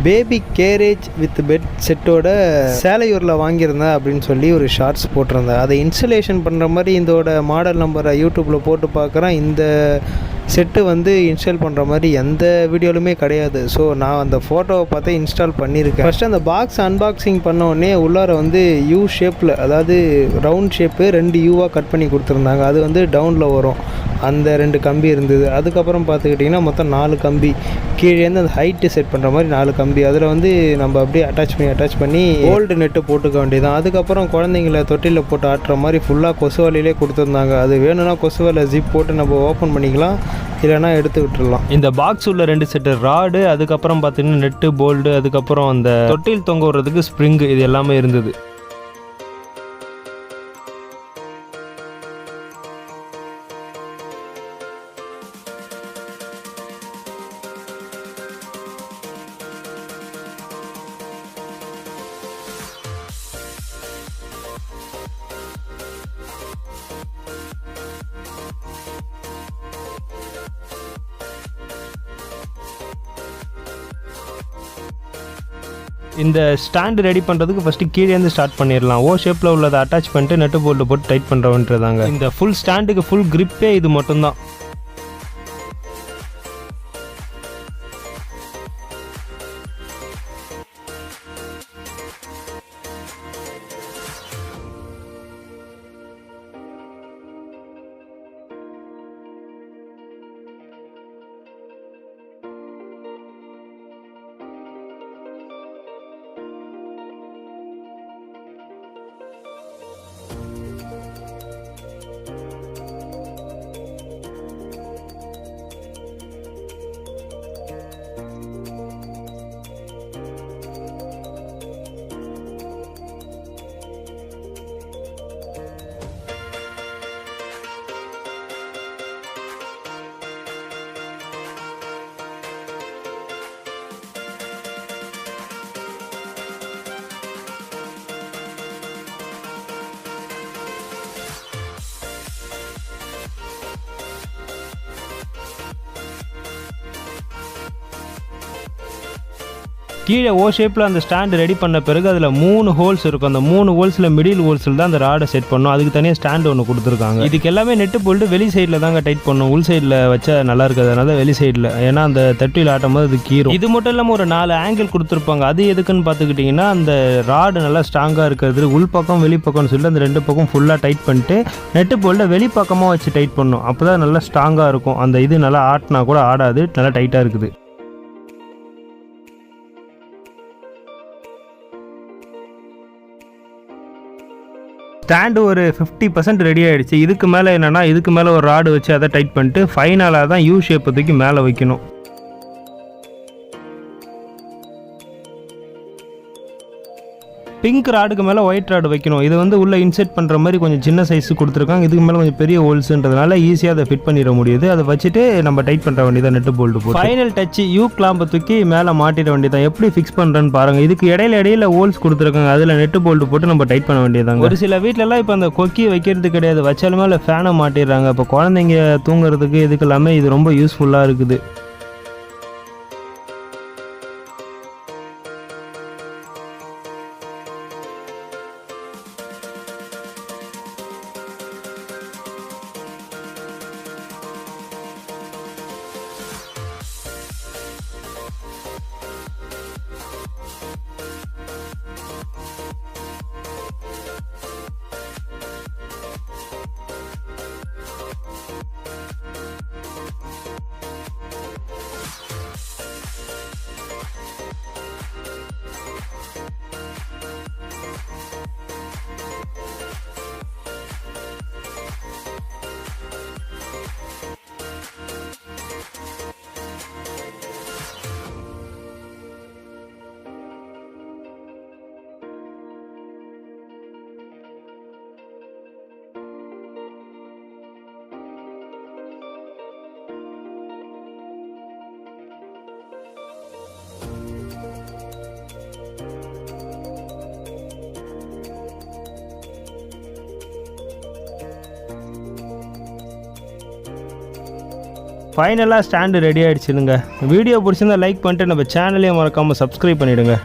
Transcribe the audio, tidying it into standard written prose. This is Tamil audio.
பேபி கேரேஜ் வித் பெட் செட்டோட சேலையூரில் வாங்கியிருந்தேன் அப்படின்னு சொல்லி ஒரு ஷார்ட்ஸ் போட்டிருந்தேன். அதை இன்ஸ்டலேஷன் பண்ணுற மாதிரி இதோட மாடல் நம்பரை யூடியூப்பில் போட்டு பார்க்குறேன். இந்த செட்டு வந்து இன்ஸ்டால் பண்ணுற மாதிரி எந்த வீடியோலுமே கிடையாது. ஸோ நான் அந்த ஃபோட்டோவை பார்த்து இன்ஸ்டால் பண்ணியிருக்கேன். ஃபஸ்ட்டு அந்த பாக்ஸ் அன்பாக்சிங் பண்ண உடனே உள்ளார வந்து யூ ஷேப்பில், அதாவது ரவுண்ட் ஷேப்பு 2 யூவாக கட் பண்ணி கொடுத்துருந்தாங்க. அது வந்து டவுனில் வரும், அந்த 2 கம்பி இருந்தது. அதுக்கப்புறம் பார்த்துக்கிட்டிங்கன்னா மொத்தம் 4 கம்பி, கீழேருந்து அந்த ஹைட்டு செட் பண்ணுற மாதிரி 4 கம்பி. அதில் வந்து நம்ம அப்படியே அட்டாச் பண்ணி ஓல்டு நெட்டு போட்டுக்க வேண்டியதான். அதுக்கப்புறம் குழந்தைங்கள தொட்டிலில் போட்டு ஆட்டுற மாதிரி ஃபுல்லாக கொசு வலையிலே கொடுத்துருந்தாங்க. அது வேணும்னா கொசு வலை ஜிப் போட்டு நம்ம ஓப்பன் பண்ணிக்கலாம், இல்லைனா எடுத்து விட்டுடலாம். இந்த பாக்ஸ் உள்ள 2 செட்டு ராடு, அதுக்கப்புறம் பார்த்தீங்கன்னா நெட்டு, போல்டு, அதுக்கப்புறம் அந்த தொட்டில் தொங்க விடுறதுக்கு ஸ்ப்ரிங்கு, இது எல்லாமே இருந்தது. இந்த ஸ்டாண்டு ரெடி பண்ணுறதுக்கு ஃபஸ்ட்டு கீழேருந்து ஸ்டார்ட் பண்ணிடலாம். ஓ ஷேப்பில் உள்ளதை அட்டாச் பண்ணிட்டு நெட்டு போல்டு போட்டு டைட் பண்ணுறவன்றதாங்க. இந்த ஃபுல் ஸ்டாண்டுக்கு ஃபுல் கிரிப்பே இது மட்டும்தான். கீழே ஓ ஷேப்பில் அந்த ஸ்டாண்டு ரெடி பண்ண பிறகு அதில் 3 ஹோல்ஸ் இருக்கும். அந்த 3 ஹோல்ஸில் மிடில் ஹோல்ஸில் தான் அந்த ராடை செட் பண்ணும். அதுக்கு தனியாக ஸ்டாண்டு ஒன்று கொடுத்துருக்காங்க. இதுக்கு எல்லாமே நெட்டு போல்ட்டு வெளி சைடில் தாங்க டைட் பண்ணும். உள் சைடில் வச்சா நல்லா இருக்கிறதுனால வெளி சைடில், ஏன்னா அந்த தட்டியில் ஆட்டும் போது அது கீரும். இது மட்டும் இல்லாமல் ஒரு 4 ஆங்கிள் கொடுத்துருப்பாங்க. அது எதுக்குன்னு பார்த்துக்கிட்டிங்கன்னா அந்த ராடு நல்லா ஸ்ட்ராங்காக இருக்கிறது, உள் பக்கம் வெளிப்பக்கம்னு சொல்லிட்டு அந்த 2 பக்கம் ஃபுல்லாக டைட் பண்ணிட்டு நெட்டு போல்ட்டை வெளிப்பக்கமாக வச்சு டைட் பண்ணும். அப்போ தான் நல்லா ஸ்ட்ராங்காக இருக்கும். அந்த இது நல்லா ஆட்டினா கூட ஆடாது, நல்லா டைட்டாக இருக்குது. ஸ்டாண்டு ஒரு 50% ரெடி ஆகிடுச்சு. இதுக்கு மேலே என்னென்னா, இதுக்கு மேலே ஒரு ராடு வச்சு அதை டைட் பண்ணிட்டு ஃபைனலாக தான் யூ ஷேப் தூக்கி மேலே வைக்கணும். பிங்க் ராடுக்கு மேலே ஒயிட் ராடு வைக்கணும். இது வந்து உள்ளே இன்செர்ட் பண்ணுற மாதிரி கொஞ்சம் சின்ன சைஸு கொடுத்துருக்காங்க. இதுக்கு மேலே கொஞ்சம் பெரிய ஹோல்ஸுன்றதுனால ஈஸியாக அதை ஃபிட் பண்ணிட முடியுது. அதை வச்சுட்டு நம்ம டைட் பண்ணுற வேண்டியதான் நெட்டு போல்ட்டு போட்டு. ஃபைனல் டச்சு யூ கிளாம்பை தூக்கி மேலே மாட்டிட வேண்டியதான். எப்படி ஃபிக்ஸ் பண்ணுறேன்னு பாருங்கள். இதுக்கு இடையில ஹோல்ஸ் கொடுத்துருக்காங்க. அதில் நெட்டு போல்ட்டு போட்டு நம்ம டைட் பண்ண வேண்டியதாங்க. ஒரு சில வீட்டிலலாம் இப்போ அந்த கொக்கி வைக்கிறது கிடையாது, வச்சாலுமே அதில் ஃபேனை மாட்டிடுறாங்க. இப்போ குழந்தைங்க தூங்குறதுக்கு இதுக்கு எல்லாமே இது ரொம்ப யூஸ்ஃபுல்லாக இருக்குது. ஃபைனலாக ஸ்டாண்டு ரெடி ஆகிடுச்சுங்க. வீடியோ பிடிச்சிருந்தா லைக் பண்ணிட்டு நம்ம சேனலையும் மறக்காமல் சப்ஸ்கிரைப் பண்ணிவிடுங்க.